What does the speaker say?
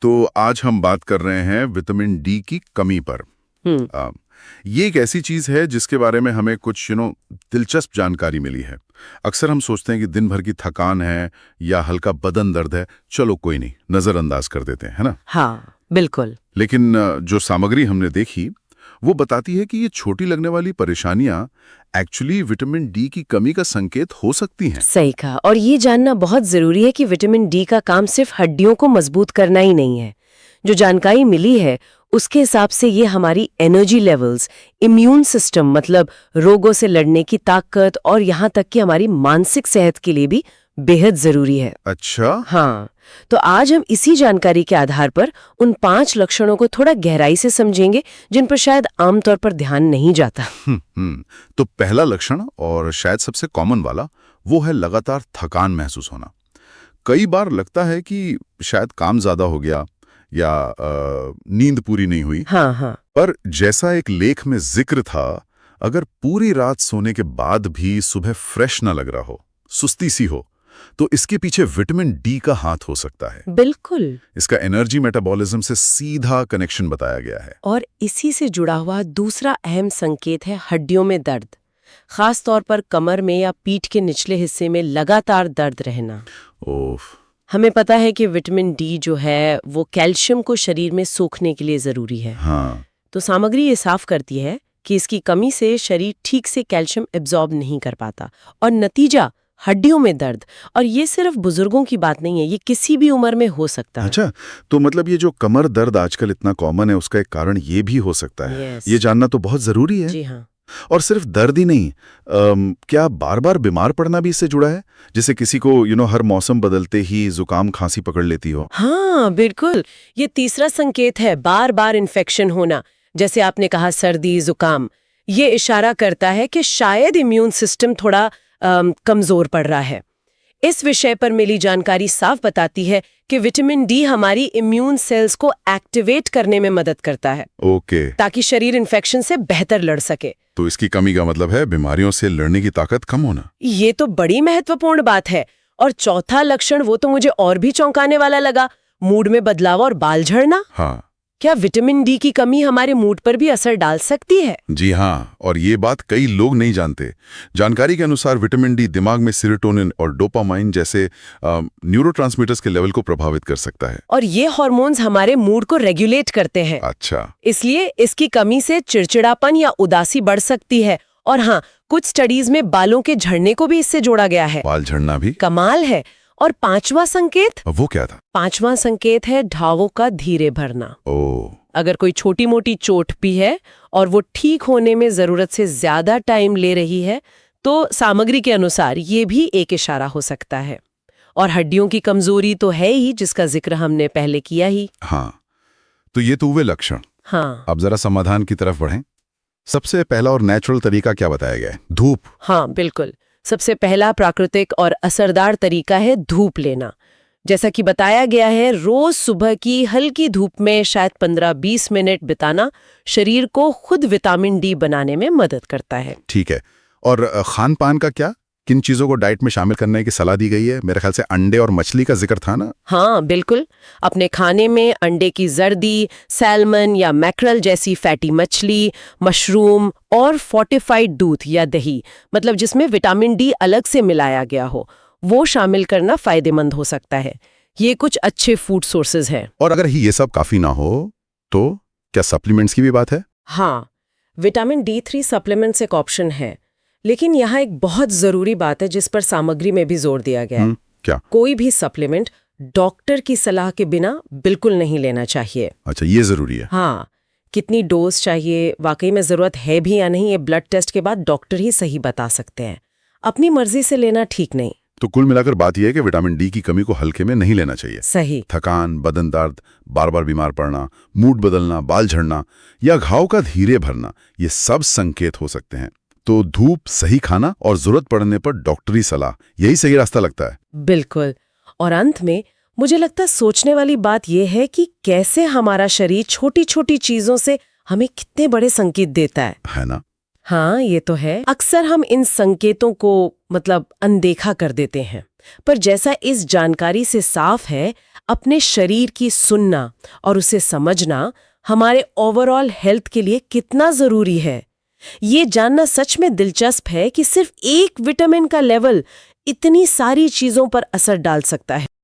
तो आज हम बात कर रहे हैं विटामिन डी की कमी पर। हम्म। ये एक ऐसी चीज है जिसके बारे में हमें कुछ दिलचस्प जानकारी मिली है। अक्सर हम सोचते हैं कि दिन भर की थकान है या हल्का बदन दर्द है, चलो कोई नहीं, नजरअंदाज कर देते हैं, है ना। हाँ, बिल्कुल। लेकिन जो सामग्री हमने देखी वो बताती है कि ये छोटी लगने वाली परेशानियां एक्चुअली विटामिन डी की कमी का संकेत हो सकती हैं। सही कहा। और ये जानना बहुत जरूरी है कि विटामिन डी का काम सिर्फ हड्डियों को मजबूत करना ही नहीं है। जो जानकारी मिली है उसके हिसाब से ये हमारी एनर्जी लेवल्स, इम्यून सिस्टम मतलब रोगों से लड़ने की ताकत और यहाँ तक कि हमारी मानसिक सेहत के लिए भी बेहद जरूरी है। अच्छा। हाँ, तो आज हम इसी जानकारी के आधार पर उन 5 लक्षणों को थोड़ा गहराई से समझेंगे जिन पर शायद आमतौर पर ध्यान नहीं जाता। तो पहला लक्षण और शायद सबसे कॉमन वाला वो है लगातार थकान महसूस होना। कई बार लगता है कि शायद काम ज्यादा हो गया या नींद पूरी नहीं हुई। हाँ। पर जैसा एक लेख में जिक्र था, अगर पूरी रात सोने के बाद भी सुबह फ्रेश ना लग रहा हो, सुस्ती सी हो, तो इसके पीछे विटामिन डी का हाथ हो सकता है। बिल्कुल। इसका एनर्जी मेटाबॉलिज्म से सीधा कनेक्शन बताया गया है। और इसी से जुड़ा हुआ दूसरा अहम संकेत है हड्डियों में दर्द, खास तौर पर कमर में या पीठ के निचले हिस्से में लगातार दर्द रहना। ओफ। हमें पता है कि विटामिन डी जो है वो कैल्शियम को शरीर में सोखने के लिए जरूरी है। हाँ। तो सामग्री ये साफ करती है कि इसकी कमी से शरीर ठीक से कैल्शियम एब्जॉर्ब नहीं कर पाता और नतीजा हड्डियों में दर्द। और ये सिर्फ बुजुर्गों की बात नहीं है, ये किसी भी उम्र में हो सकता है। अच्छा, तो मतलब ये जो कमर दर्द आजकल इतना कॉमन है उसका एक कारण ये भी हो सकता है। Yes. ये जानना तो बहुत जरूरी है। जी हाँ। और सिर्फ दर्द ही नहीं, क्या बार बार बीमार पड़ना भी इससे जुड़ा है? जैसे किसी को हर मौसम बदलते ही जुकाम खांसी पकड़ लेती हो। हाँ बिल्कुल, ये तीसरा संकेत है, बार बार इन्फेक्शन होना। जैसे आपने कहा सर्दी जुकाम, ये इशारा करता है कि शायद इम्यून सिस्टम थोड़ा कमजोर पड़ रहा है। इस विषय पर मिली जानकारी साफ बताती है कि विटामिन डी हमारी इम्यून सेल्स को एक्टिवेट करने में मदद करता है। ओके। ताकि शरीर इन्फेक्शन से बेहतर लड़ सके। तो इसकी कमी का मतलब है बीमारियों से लड़ने की ताकत कम होना। ये तो बड़ी महत्वपूर्ण बात है। और चौथा लक्षण वो तो मुझे और भी चौंकाने वाला लगा, मूड में बदलाव और बाल झड़ना। हाँ। क्या विटामिन डी की कमी हमारे मूड पर भी असर डाल सकती है? जी हाँ, और ये बात कई लोग नहीं जानते। जानकारी के अनुसार विटामिन डी दिमाग में सेरोटोनिन और डोपामाइन जैसे न्यूरोट्रांसमीटर्स के लेवल को प्रभावित कर सकता है। और ये हार्मोन्स हमारे मूड को रेगुलेट करते हैं। अच्छा। इसलिए इसकी कमी से चिड़चिड़ापन या उदासी बढ़ सकती है। और हाँ, कुछ स्टडीज में बालों के झड़ने को भी इससे जोड़ा गया है। बाल झड़ना भी कमाल है। और पांचवा संकेत? वो क्या था? पांचवा संकेत है घावों का धीरे भरना। ओह। अगर कोई छोटी मोटी चोट भी है और वो ठीक होने में जरूरत से ज्यादा टाइम ले रही है, तो सामग्री के अनुसार ये भी एक इशारा हो सकता है। और हड्डियों की कमजोरी तो है ही, जिसका जिक्र हमने पहले किया ही। हाँ, तो ये तो हुए लक्षण। हाँ। अब जरा समाधान की तरफ बढ़ें। सबसे पहला और नेचुरल तरीका क्या बताया गया है? धूप। हाँ बिल्कुल, सबसे पहला प्राकृतिक और असरदार तरीका है धूप लेना। जैसा कि बताया गया है, रोज सुबह की हल्की धूप में शायद 15-20 मिनट बिताना शरीर को खुद विटामिन डी बनाने में मदद करता है। ठीक है। और खान पान का क्या? किन चीजों को डाइट में शामिल करने की सलाह दी गई है? मेरे ख्याल से अंडे और मछली का जिक्र था ना? हाँ बिल्कुल, अपने खाने में अंडे की जर्दी, सैल्मन या मैक्रेल जैसी फैटी मछली, मशरूम और फोर्टिफाइड दूध या दही, मतलब जिसमें विटामिन डी अलग से मिलाया गया हो, वो शामिल करना फायदेमंद हो सकता है। ये कुछ अच्छे फूड सोर्सेज हैं। और अगर ये सब काफी ना हो तो क्या सप्लीमेंट्स की भी बात है? हाँ, विटामिन D3 सप्लीमेंट्स एक ऑप्शन है। लेकिन यहाँ एक बहुत जरूरी बात है जिस पर सामग्री में भी जोर दिया गया है। क्या? कोई भी सप्लीमेंट डॉक्टर की सलाह के बिना बिल्कुल नहीं लेना चाहिए। अच्छा, ये जरूरी है। हाँ, कितनी डोज चाहिए, वाकई में जरूरत है भी या नहीं, ये ब्लड टेस्ट के बाद डॉक्टर ही सही बता सकते हैं। अपनी मर्जी से लेना ठीक नहीं। तो कुल मिलाकर बात यह है कि विटामिन डी की कमी को हल्के में नहीं लेना चाहिए। सही। थकान, बदन दर्द, बार बार बीमार पड़ना, मूड बदलना, बाल झड़ना या घाव का धीरे भरना, ये सब संकेत हो सकते हैं। तो धूप, सही खाना और जरूरत पड़ने पर डॉक्टरी सलाह, यही सही रास्ता लगता है। बिल्कुल। और अंत में मुझे लगता है सोचने वाली बात यह है कि कैसे हमारा शरीर छोटी छोटी चीजों से हमें कितने बड़े संकेत देता है ना? हाँ, ये तो है। अक्सर हम इन संकेतों को अनदेखा कर देते हैं, पर जैसा इस जानकारी से साफ है, अपने शरीर की सुनना और उसे समझना हमारे ओवरऑल हेल्थ के लिए कितना जरूरी है। ये जानना सच में दिलचस्प है कि सिर्फ एक विटामिन का लेवल इतनी सारी चीजों पर असर डाल सकता है।